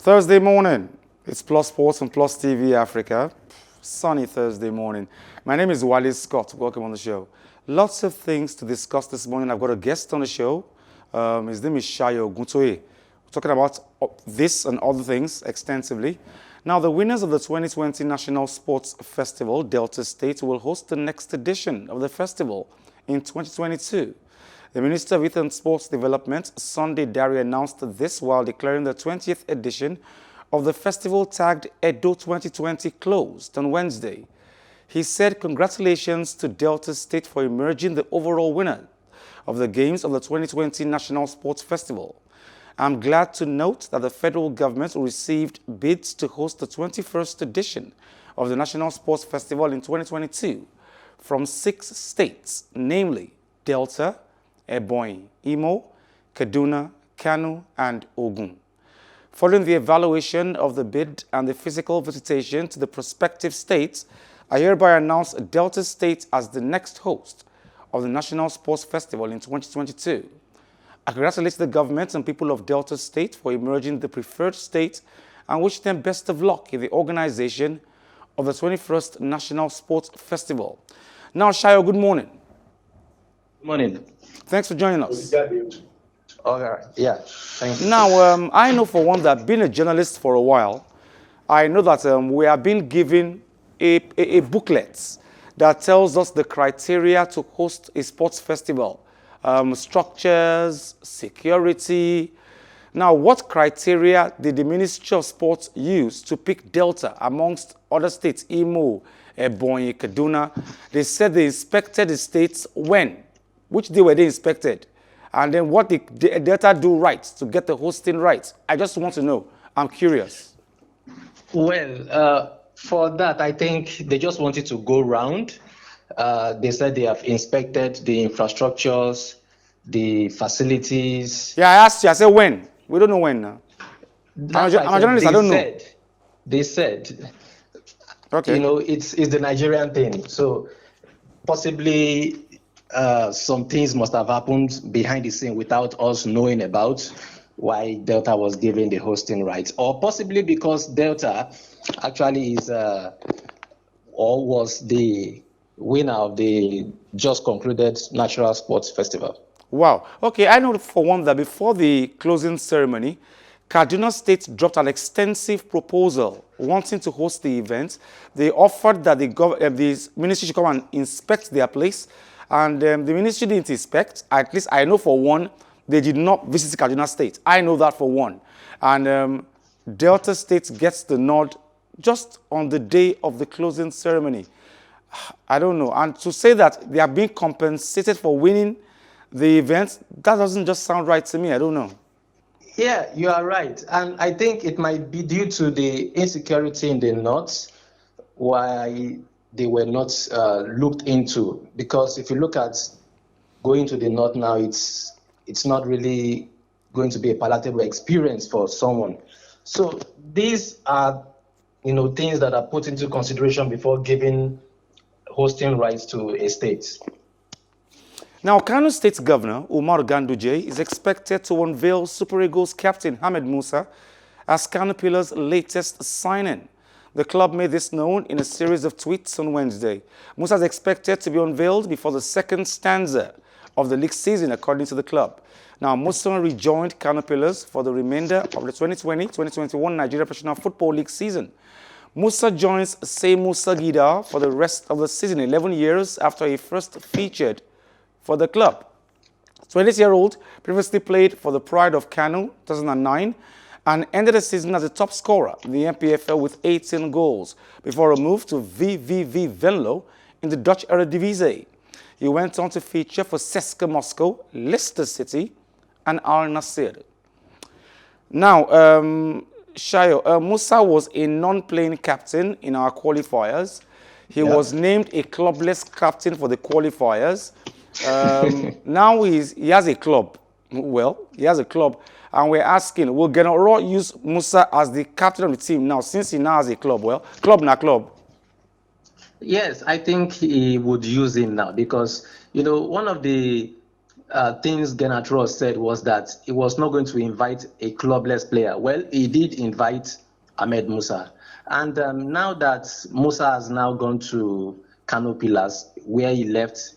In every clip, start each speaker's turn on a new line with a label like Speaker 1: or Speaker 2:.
Speaker 1: Thursday morning, it's Plus Sports and Plus TV Africa. Sunny Thursday morning. My name is Wale Scott. Welcome on the show. Lots of things to discuss this morning. I've got a guest on the show. His name is Shayo Guntoye. We're talking about this and other things extensively. Now, the winners of the 2020 National Sports Festival, Delta State, will host the next edition of the festival in 2022. The Minister of Youth and Sports Development, Sunday Dari, announced this while declaring the 20th edition of the festival tagged Edo 2020 closed on Wednesday. He said congratulations to Delta State for emerging the overall winner of the games of the 2020 National Sports Festival. I'm glad to note that the federal government received bids to host the 21st edition of the National Sports Festival in 2022 from 6 states, namely Delta, Ebonyi, Imo, Kaduna, Kano, and Ogun. Following the evaluation of the bid and the physical visitation to the prospective states, I hereby announce Delta State as the next host of the National Sports Festival in 2022. I congratulate the government and people of Delta State for emerging the preferred state and wish them best of luck in the organization of the 21st National Sports Festival. Now, Shayo, good morning.
Speaker 2: Good morning.
Speaker 1: Thanks for joining us.
Speaker 2: All right. Yeah. Thank you.
Speaker 1: Now, I know for one that being a journalist for a while, I know that we have been given a booklet that tells us the criteria to host a sports festival, structures, security. Now, what criteria did the Ministry of Sports use to pick Delta amongst other states, Imo, Ebonyi, Kaduna? They said they inspected the states when? Which day were they inspected? And then what did Delta do right to get the hosting right? I just want to know. I'm curious.
Speaker 2: Well, for that, I think they just wanted to go round. They said they have inspected the infrastructures, the facilities.
Speaker 1: Yeah, I asked you. I said when? We don't know when now. I'm a journalist. I don't know.
Speaker 2: They said,
Speaker 1: Okay.
Speaker 2: you know, it's the Nigerian thing. So possibly some things must have happened behind the scene without us knowing about why Delta was given the hosting rights, or possibly because Delta actually is or was the winner of the just concluded National Sports Festival.
Speaker 1: Wow. Okay, I know for one that before the closing ceremony, Kaduna State dropped an extensive proposal wanting to host the event. They offered that the ministry should come and inspect their place, and the ministry didn't inspect. At least I know for one, they did not visit Kaduna State. I know that for one. And Delta State gets the nod just on the day of the closing ceremony. I don't know. And to say that they are being compensated for winning the event, that doesn't just sound right to me. I don't know.
Speaker 2: Yeah, you are right. And I think it might be due to the insecurity in the north why they were not looked into. Because if you look at going to the north now, it's not really going to be a palatable experience for someone. So these are, things that are put into consideration before giving hosting rights to a state.
Speaker 1: Now, Kano State's Governor, Umar Ganduje, is expected to unveil Super Eagles captain Hamid Musa as Kano Pillars' latest signing. The club made this known in a series of tweets on Wednesday. Musa is expected to be unveiled before the second stanza of the league season, according to the club. Now, Musa rejoined Kano Pillars for the remainder of the 2020-2021 Nigeria Professional Football League season. Musa joins Seymour Sagida for the rest of the season, 11 years after he first featured for the club. 20-year-old previously played for the Pride of Kano 2009 and ended the season as a top scorer in the MPFL with 18 goals before a move to VVV Venlo in the Dutch Eredivisie. He went on to feature for CSKA Moscow, Leicester City, and Al Nassr. Now, Shayo, Musa was a non-playing captain in our qualifiers. He was named a clubless captain for the qualifiers. Now he has a club. Well, he has a club. And we're asking, will Gernot Rohr use Musa as the captain of the team now, since he now has a club? Well, club na club.
Speaker 2: Yes, I think he would use him now because, one of the things Gernot Rohr said was that he was not going to invite a clubless player. Well, he did invite Ahmed Musa. And now that Musa has now gone to Kano Pillars, where he left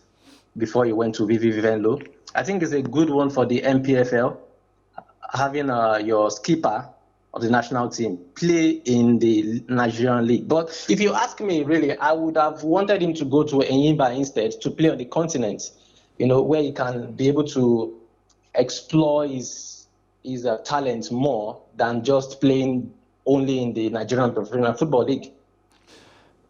Speaker 2: before he went to VV Venlo, I think it's a good one for the MPFL, having your skipper of the national team play in the Nigerian league. But if you ask me, really, I would have wanted him to go to Enyimba instead to play on the continent, where he can be able to explore his talent more than just playing only in the Nigerian Professional Football League.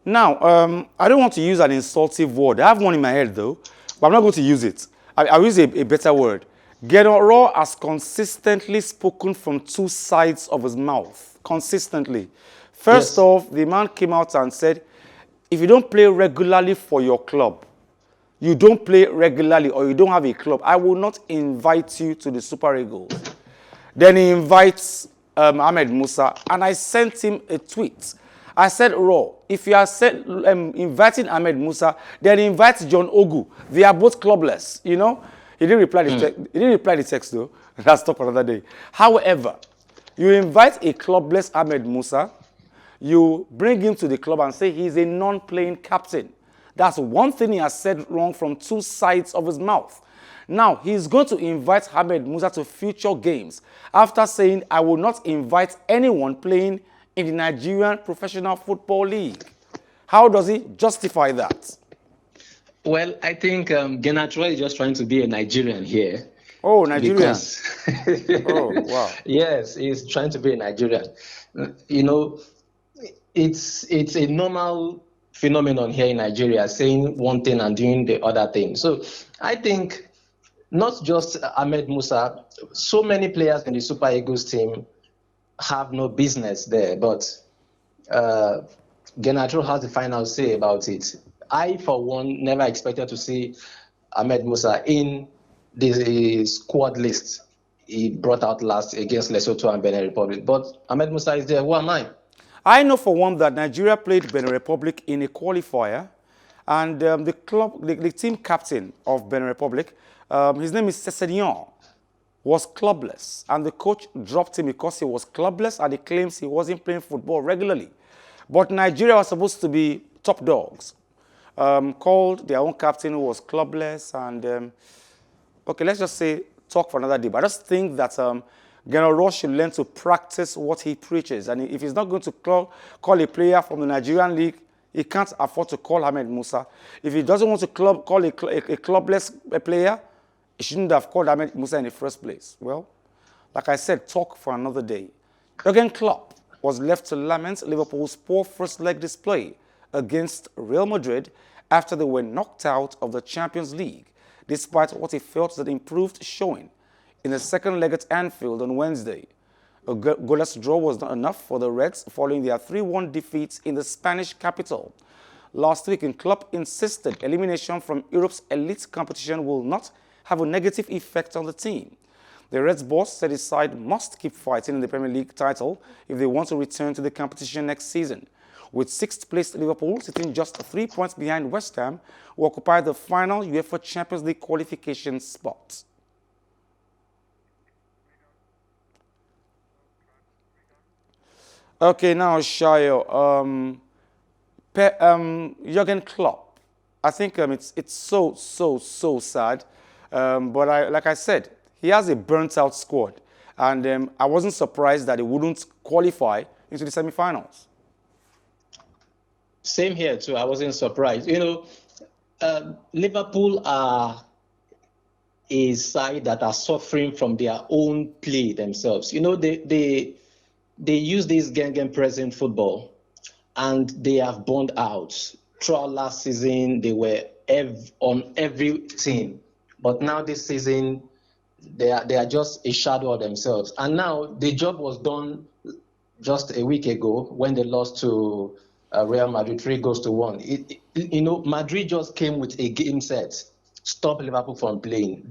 Speaker 1: Now, I don't want to use an insultive word. I have one in my head, though, but I'm not going to use it. I'll use a better word. Gernot Rohr has consistently spoken from two sides of his mouth. Consistently. First off, the man came out and said, if you don't play regularly for your club, you don't play regularly or you don't have a club, I will not invite you to the Super Eagles. Then he invites Ahmed Musa, and I sent him a tweet. I said, Rohr, if you are inviting Ahmed Musa, then invite John Ogu. They are both clubless, He didn't reply the text, though. That's talk for another day. However, you invite a clubless Ahmed Musa, you bring him to the club and say he's a non-playing captain. That's one thing he has said wrong from two sides of his mouth. Now, he's going to invite Ahmed Musa to future games after saying, I will not invite anyone playing in the Nigerian Professional Football League. How does he justify that?
Speaker 2: Well, I think Gernot Rohr is just trying to be a Nigerian here.
Speaker 1: Oh, Nigerian. Oh, wow.
Speaker 2: Yes, he's trying to be a Nigerian. It's a normal phenomenon here in Nigeria, saying one thing and doing the other thing. So I think not just Ahmed Musa, so many players in the Super Eagles team have no business there, but Gernot Rohr has the final say about it. I, for one, never expected to see Ahmed Musa in the squad list he brought out last against Lesotho and Benin Republic. But Ahmed Musa is there. Who am I?
Speaker 1: I know for one that Nigeria played Benin Republic in a qualifier, and the team captain of Benin Republic, his name is Cessignon, was clubless, and the coach dropped him because he was clubless, and he claims he wasn't playing football regularly. But Nigeria was supposed to be top dogs. Called their own captain who was clubless, and okay, let's just say talk for another day. But I just think that Gernot Rohr should learn to practice what he preaches, and if he's not going to call a player from the Nigerian league, he can't afford to call Ahmed Musa. If he doesn't want to call a clubless player, he shouldn't have called Ahmed Musa in the first place. Well, like I said, talk for another day. Jurgen Klopp was left to lament Liverpool's poor first leg display against Real Madrid after they were knocked out of the Champions League, despite what he felt was an improved showing in the second leg at Anfield on Wednesday. A goalless draw was not enough for the Reds following their 3-1 defeat in the Spanish capital. Last week, Klopp insisted elimination from Europe's elite competition will not have a negative effect on the team. The Reds boss said his side must keep fighting in the Premier League title if they want to return to the competition next season. With sixth-placed Liverpool sitting just 3 points behind West Ham, who occupy the final UEFA Champions League qualification spot. Okay, now Shayo, Jurgen Klopp. I think it's so sad. But like I said, he has a burnt-out squad, and I wasn't surprised that he wouldn't qualify into the semi-finals.
Speaker 2: Same here too. I wasn't surprised. Liverpool are a side that are suffering from their own play themselves. They use this gegenpressing football, and they have burned out. Throughout last season, they were on every team, but now this season, they are just a shadow of themselves. And now the job was done just a week ago when they lost to Real Madrid 3-1. Madrid just came with a game set, stop Liverpool from playing.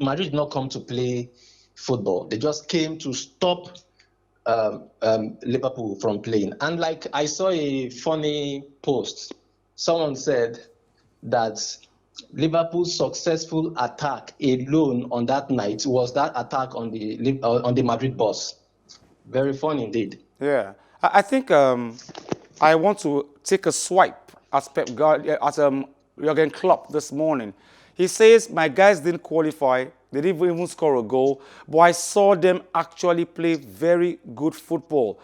Speaker 2: Madrid did not come to play football. They just came to stop Liverpool from playing. And like I saw a funny post, someone said that Liverpool's successful attack alone on that night was that attack on the Madrid bus. Very fun indeed.
Speaker 1: Yeah, I think I want to take a swipe at Jurgen Klopp this morning. He says, my guys didn't qualify, they didn't even score a goal, but I saw them actually play very good football.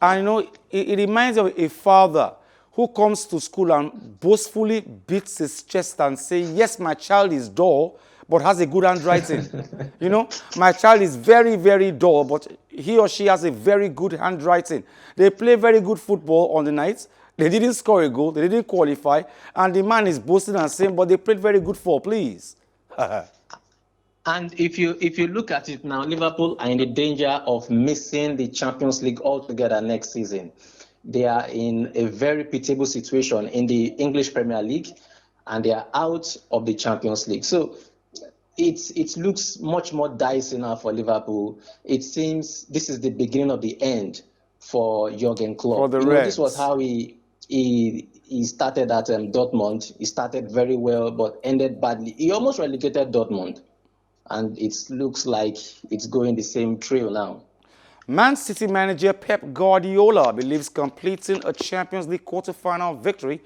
Speaker 1: And you know, it reminds me of a father who comes to school and boastfully beats his chest and says, yes, my child is dull, but has a good handwriting. You know, my child is very, very dull, but he or she has a very good handwriting. They play very good football on the night. They didn't score a goal, they didn't qualify, and the man is boasting and saying, but they played very good football, please.
Speaker 2: And if you look at it now, Liverpool are in the danger of missing the Champions League altogether next season. They are in a very pitiable situation in the English Premier League, and they are out of the Champions League. So it looks much more dicey now for Liverpool. It seems this is the beginning of the end for Jurgen Klopp.
Speaker 1: For the Reds.
Speaker 2: This was how he started at Dortmund. He started very well, but ended badly. He almost relegated Dortmund, and it looks like it's going the same trail now.
Speaker 1: Man City manager Pep Guardiola believes completing a Champions League quarter-final victory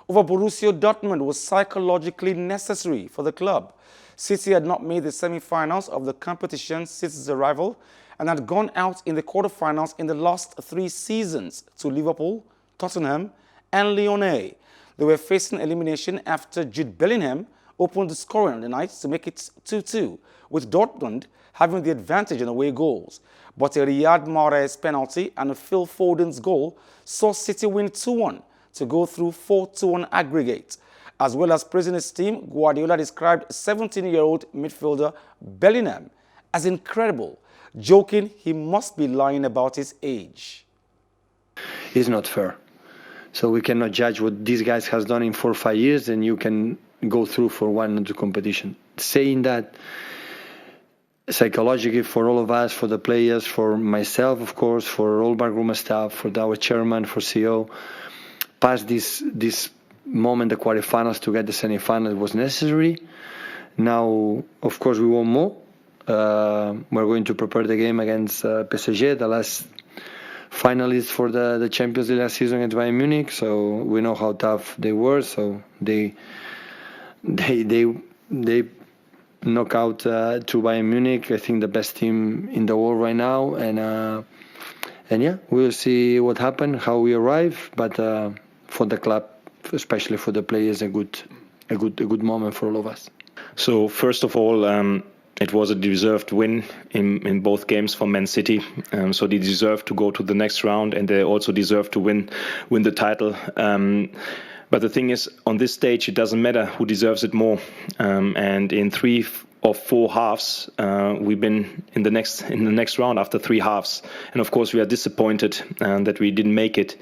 Speaker 1: over Borussia Dortmund was psychologically necessary for the club. City had not made the semi-finals of the competition since its arrival and had gone out in the quarter-finals in the last 3 seasons to Liverpool, Tottenham, and Lyon. They were facing elimination after Jude Bellingham opened the scoring on the night to make it 2-2, with Dortmund having the advantage in away goals. But a Riyad Mahrez penalty and a Phil Foden's goal saw City win 2-1 to go through 4-2 aggregate. As well as praising his team, Guardiola described 17-year-old midfielder Bellingham as incredible, joking he must be lying about his age.
Speaker 3: It's not fair. So we cannot judge what these guys has done in 4 or 5 years, and you can go through for one into competition. Saying that, psychologically for all of us, for the players, for myself, of course, for all backroom staff, for our chairman, for CEO, past this moment, the quarterfinals to get the semi-final was necessary. Now, of course, we want more. We're going to prepare the game against PSG, the last finalists for the Champions League last season against Bayern Munich. So we know how tough they were. So they knock out to Bayern Munich. I think the best team in the world right now. And yeah, we'll see what happens, how we arrive. But for the club, especially for the players, a good moment for all of us.
Speaker 4: So first of all, it was a deserved win in both games for Man City. So they deserve to go to the next round, and they also deserve to win the title. But the thing is, on this stage, it doesn't matter who deserves it more. And in 3 or 4 halves, we've been in the next round after 3 halves. And of course, we are disappointed that we didn't make it.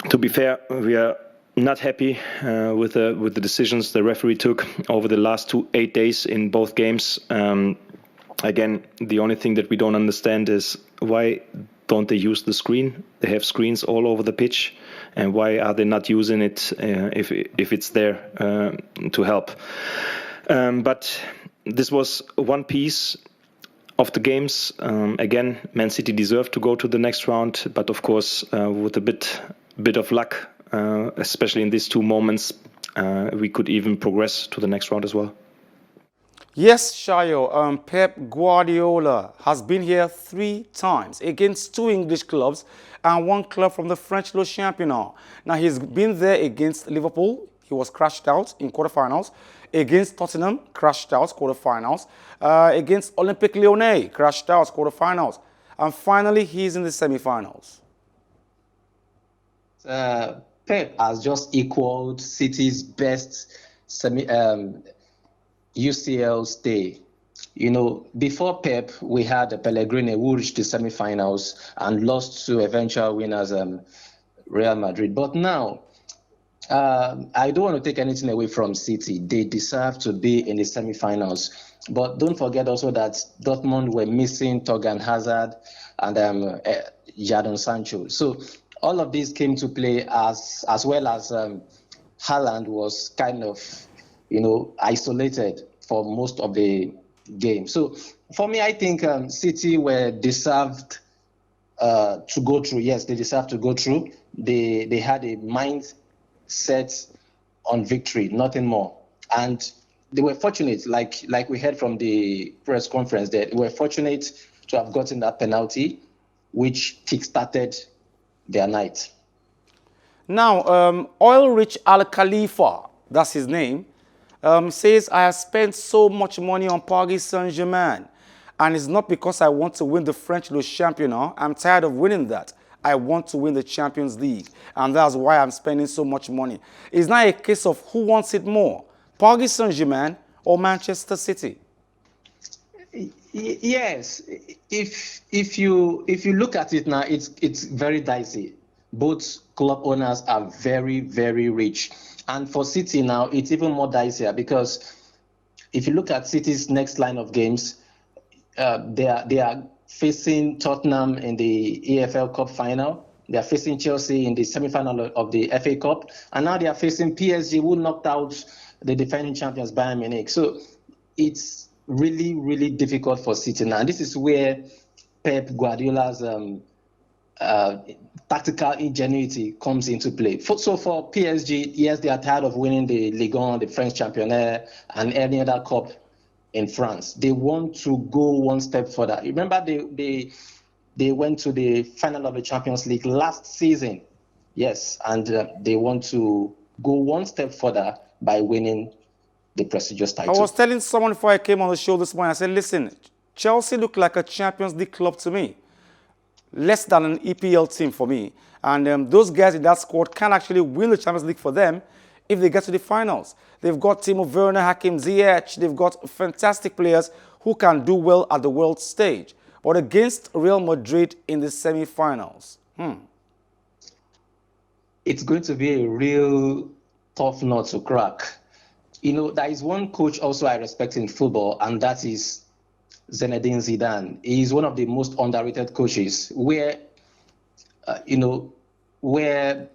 Speaker 4: To be fair, we are not happy with the decisions the referee took over the last 8 days in both games. Again, the only thing that we don't understand is why don't they use the screen? They have screens all over the pitch, and why are they not using it if it's there to help? But this was one piece of the games. Again, Man City deserved to go to the next round, but of course, with a bit of luck, especially in these 2 moments, we could even progress to the next round as well.
Speaker 1: Yes, Shayo, Pep Guardiola has been here 3 times against 2 English clubs and 1 club from the French Le Championnat. Now, he's been there against Liverpool. He was crashed out in quarterfinals. Against Tottenham, crashed out quarterfinals. Against Olympique Lyonnais, crashed out quarterfinals. And finally, he's in the semi-finals.
Speaker 2: Pep has just equaled City's best UCL stay. You know, before Pep, we had Pellegrini who reached the semi-finals and lost to eventual winners Real Madrid. But now, I don't want to take anything away from City. They deserve to be in the semi-finals. But don't forget also that Dortmund were missing Torgan Hazard and Jadon Sancho. So all of these came to play as well as Haaland was kind of, isolated for most of the game. So for me, I think City were deserved to go through. Yes, they deserve to go through. They had a mindset on victory, nothing more. And they were fortunate, like we heard from the press conference, that they were fortunate to have gotten that penalty, which kick-started their night.
Speaker 1: Now, oil-rich Al Khalifa, that's his name, says, I have spent so much money on Paris Saint-Germain, and it's not because I want to win the French Le Championnat. I'm tired of winning that. I want to win the Champions League, and that's why I'm spending so much money. It's not a case of who wants it more, Paris Saint-Germain or Manchester City.
Speaker 2: Yes, if you look at it now, it's very dicey. Both club owners are very, very rich, and for City now, it's even more dicier because if you look at City's next line of games, they are facing Tottenham in the EFL Cup final. They are facing Chelsea in the semi-final of the FA Cup, and now they are facing PSG, who knocked out the defending champions Bayern Munich. So it's really, really difficult for City now. And this is where Pep Guardiola's tactical ingenuity comes into play. So for PSG, yes, they are tired of winning the Ligue 1, the French Championnat, and any other cup in France. They want to go one step further. Remember, they went to the final of the Champions League last season. Yes, and they want to go one step further by winning the prestigious title.
Speaker 1: I was telling someone before I came on the show this morning, I said, listen, Chelsea look like a Champions League club to me. Less than an EPL team for me. And those guys in that squad can actually win the Champions League for them if they get to the finals. They've got Timo Werner, Hakim Ziyech. They've got fantastic players who can do well at the world stage. But against Real Madrid in the semi-finals,
Speaker 2: it's going to be a real tough nut to crack. There is one coach also I respect in football, and that is Zinedine Zidane. He is one of the most underrated coaches where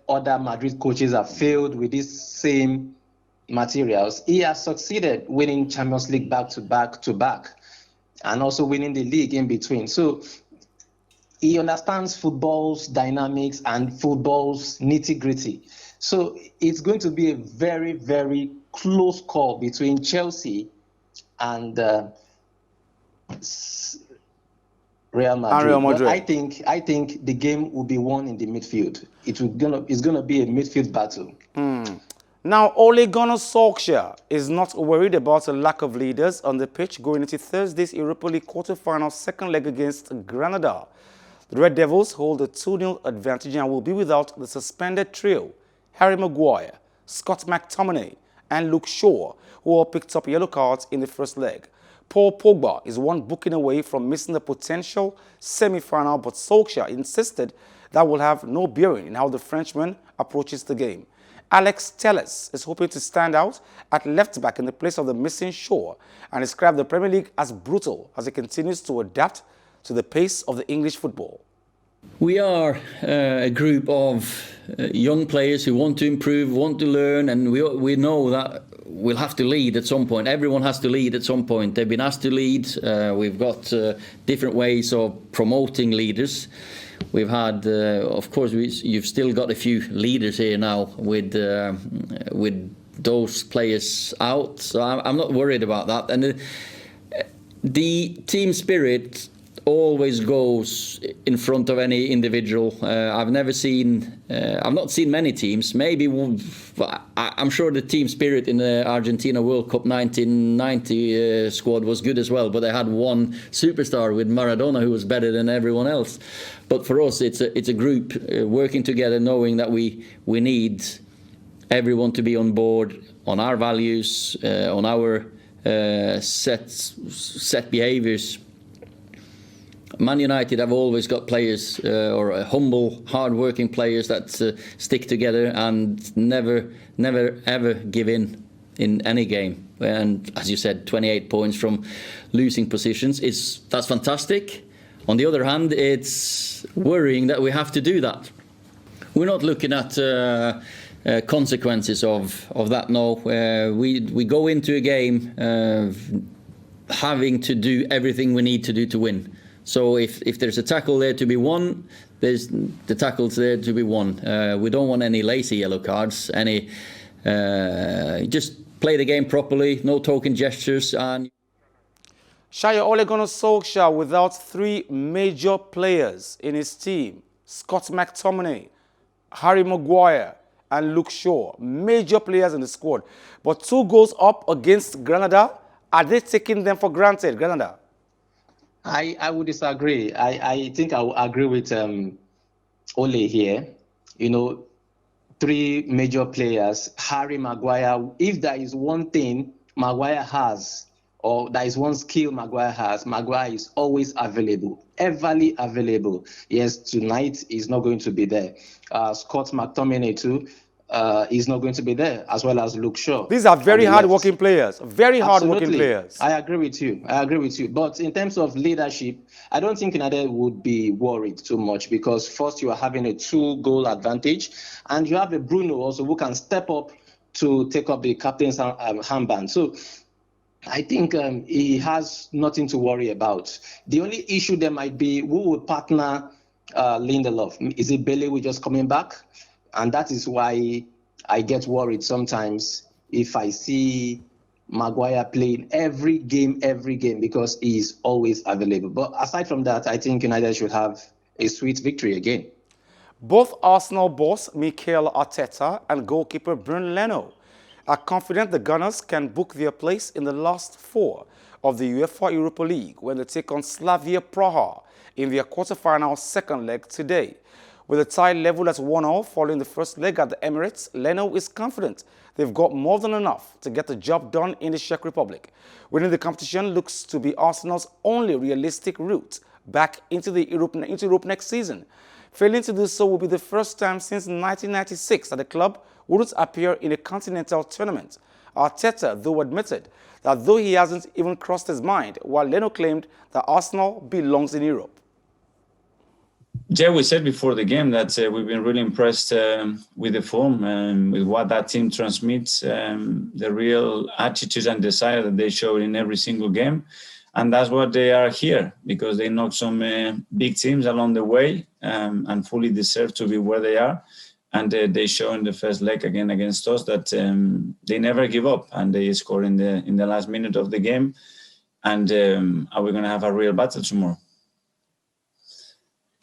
Speaker 2: other Madrid coaches have failed with these same materials. He has succeeded winning Champions League back to back, and also winning the league in between. So he understands football's dynamics and football's nitty-gritty. So it's going to be a very, very close call between Chelsea and Real Madrid. But I think the game will be won in the midfield. It's gonna be a midfield battle.
Speaker 1: Now, Ole Gunnar Solskjaer is not worried about a lack of leaders on the pitch going into Thursday's Europa League quarterfinal second leg against Granada. The Red Devils hold a 2-0 advantage and will be without the suspended trio, Harry Maguire, Scott McTominay, and Luke Shaw, who all picked up yellow cards in the first leg. Paul Pogba is one booking away from missing the potential semi-final, but Solskjaer insisted that will have no bearing in how the Frenchman approaches the game. Alex Telles is hoping to stand out at left-back in the place of the missing Shaw and described the Premier League as brutal as it continues to adapt to the pace of the English football.
Speaker 5: We are a group of young players who want to improve, want to learn, and we know that we'll have to lead at some point. Everyone has to lead at some point. They've been asked to lead. We've got different ways of promoting leaders. We've had, of course, you've still got a few leaders here now with those players out. So I'm not worried about that. And the team spirit always goes in front of any individual. I've not seen many teams. Maybe I'm sure the team spirit in the Argentina World Cup 1990 squad was good as well, but they had one superstar with Maradona who was better than everyone else. But for us, it's a group working together, knowing that we need everyone to be on board on our values, on our set behaviours. Man United have always got players, or humble, hard-working players that stick together and never ever give in any game. And as you said, 28 points from losing positions that's fantastic. On the other hand, it's worrying that we have to do that. We're not looking at consequences of that. No, we go into a game having to do everything we need to do to win. So if there's a tackle there to be won, there's the tackles there to be won. We don't want any lazy yellow cards. Just play the game properly. No token gestures. And
Speaker 1: Shayo, Ole Gunnar Solskjaer without three major players in his team: Scott McTominay, Harry Maguire, and Luke Shaw. Major players in the squad. But 2 goals up against Granada. Are they taking them for granted, Granada?
Speaker 2: I would disagree. I think I will agree with Ole here. 3 major players, Harry Maguire. If there is one thing Maguire has, or there is one skill Maguire has, Maguire is always available, everly available. Yes, tonight he's not going to be there. Scott McTominay too. Is not going to be there, as well as Luke Shaw.
Speaker 1: These are very hard-working players. Very hard-working players.
Speaker 2: I agree with you. But in terms of leadership, I don't think United would be worried too much, because first you are having a 2-goal advantage, and you have a Bruno also who can step up to take up the captain's handband. So I think he has nothing to worry about. The only issue there might be who will partner Lindelof. Is it Bailey who just coming back? And that is why I get worried sometimes if I see Maguire playing every game, because he is always available. But aside from that, I think United should have a sweet victory again.
Speaker 1: Both Arsenal boss Mikel Arteta and goalkeeper Bernd Leno are confident the Gunners can book their place in the last 4 of the UEFA Europa League when they take on Slavia Praha in their quarterfinal second leg today. With a tie level at 1-1 following the first leg at the Emirates, Leno is confident they've got more than enough to get the job done in the Czech Republic. Winning the competition looks to be Arsenal's only realistic route back into Europe next season. Failing to do so will be the first time since 1996 that the club wouldn't appear in a continental tournament. Arteta, though, admitted that though he hasn't even crossed his mind, while Leno claimed that Arsenal belongs in Europe.
Speaker 6: Yeah, we said before the game that we've been really impressed with the form and with what that team transmits, the real attitude and desire that they show in every single game. And that's what they are here, because they knocked some big teams along the way and fully deserve to be where they are. And they show in the first leg again against us that they never give up, and they score in the last minute of the game. And are we going to have a real battle tomorrow?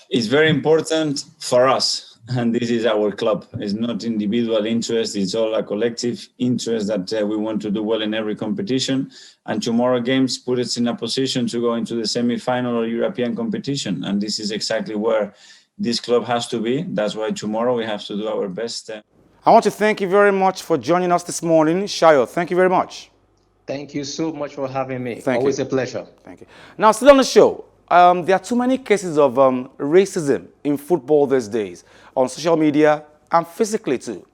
Speaker 6: It's very important for us, and this is our club. It's not individual interest. It's all a collective interest that we want to do well in every competition. And tomorrow games put us in a position to go into the semi-final or European competition. And this is exactly where this club has to be. That's why tomorrow we have to do our best.
Speaker 1: I want to thank you very much for joining us this morning. Shayo, thank you very much.
Speaker 2: Thank you so much for having me.
Speaker 1: Thank
Speaker 2: Always
Speaker 1: you.
Speaker 2: a pleasure.
Speaker 1: Thank you. Now, still on the show. There are too many cases of racism in football these days, on social media and physically too.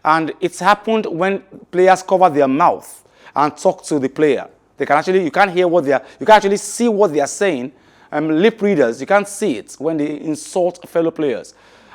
Speaker 1: And it's happened when players cover their mouth and talk to the player. You can't hear what you can actually see what they are saying. Lip readers, you can't see it when they insult fellow players.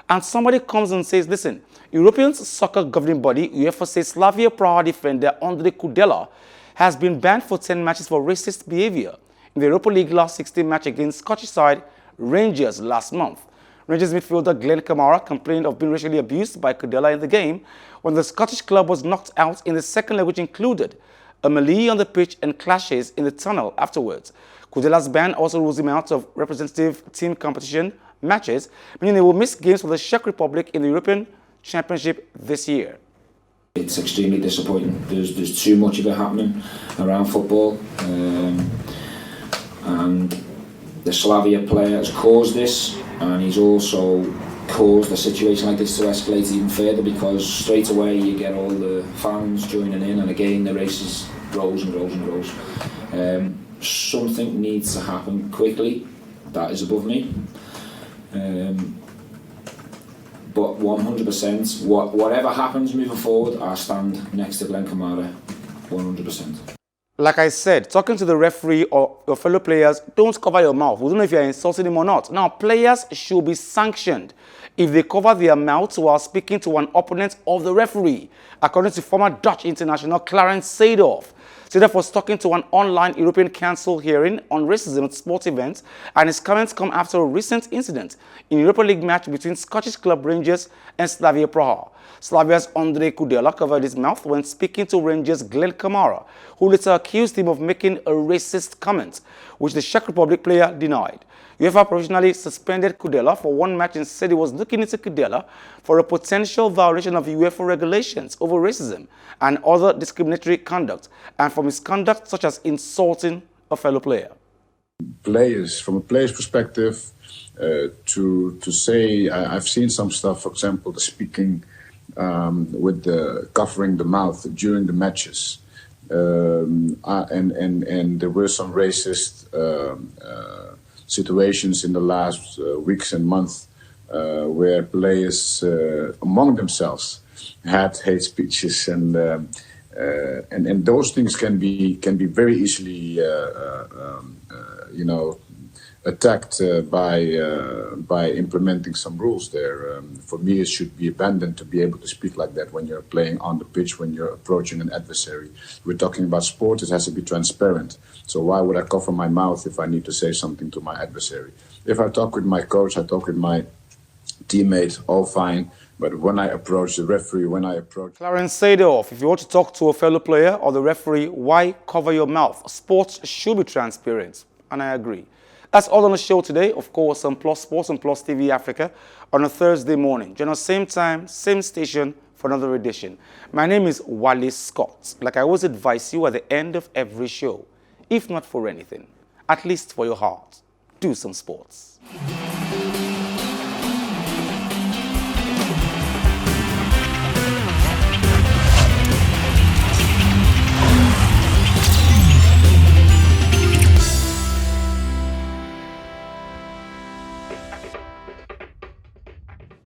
Speaker 1: And somebody comes and says, listen, European soccer governing body, UEFA, says Slavia Praha defender Andre Kudela has been banned for 10 matches for racist behavior in the Europa League last 16 match against Scottish side Rangers last month. Rangers midfielder Glenn Kamara complained of being racially abused by Kudela in the game when the Scottish club was knocked out in the second leg, which included a melee on the pitch and clashes in the tunnel afterwards. Kudela's ban also rules him out of representative team competition matches, meaning they will miss games for the Czech Republic in the European Championship this year.
Speaker 7: It's extremely disappointing. There's too much of it happening around football. And the Slavia player has caused this, and he's also caused a situation like this to escalate even further, because straight away you get all the fans joining in, and again the race grows and grows and grows. Something needs to happen quickly. That is above me. But 100%, whatever happens moving forward, I stand next to Glenn Kamara, 100%.
Speaker 1: Like I said, talking to the referee or your fellow players, don't cover your mouth. We don't know if you're insulting him or not. Now, players should be sanctioned if they cover their mouths while speaking to an opponent of the referee, according to former Dutch international Clarence Seedorf. Seedorf was talking to an online European Council hearing on racism at sports events, and his comments come after a recent incident in Europa League match between Scottish club Rangers and Slavia Praha. Slavia's Andre Kudela covered his mouth when speaking to Rangers' Glenn Kamara, who later accused him of making a racist comment, which the Czech Republic player denied. UEFA provisionally suspended Kudela for one match and said he was looking into Kudela for a potential violation of UEFA regulations over racism and other discriminatory conduct, and for misconduct such as insulting a fellow player.
Speaker 8: Players, from a player's perspective, to say, I've seen some stuff, for example, the speaking with the covering the mouth during the matches, and there were some racist situations in the last weeks and months where players among themselves had hate speeches, and those things can be very easily attacked by implementing some rules there. For me, it should be abandoned to be able to speak like that when you're playing on the pitch, when you're approaching an adversary. We're talking about sport, it has to be transparent. So why would I cover my mouth if I need to say something to my adversary? If I talk with my coach, I talk with my teammates, all fine. But when I approach the referee,
Speaker 1: Clarence Seedorf, if you want to talk to a fellow player or the referee, why cover your mouth? Sports should be transparent, and I agree. That's all on the show today. Of course, on Plus Sports and Plus TV Africa on a Thursday morning. Join us same time, same station for another edition. My name is Wale Scott. Like I always advise you at the end of every show, if not for anything, at least for your heart, do some sports.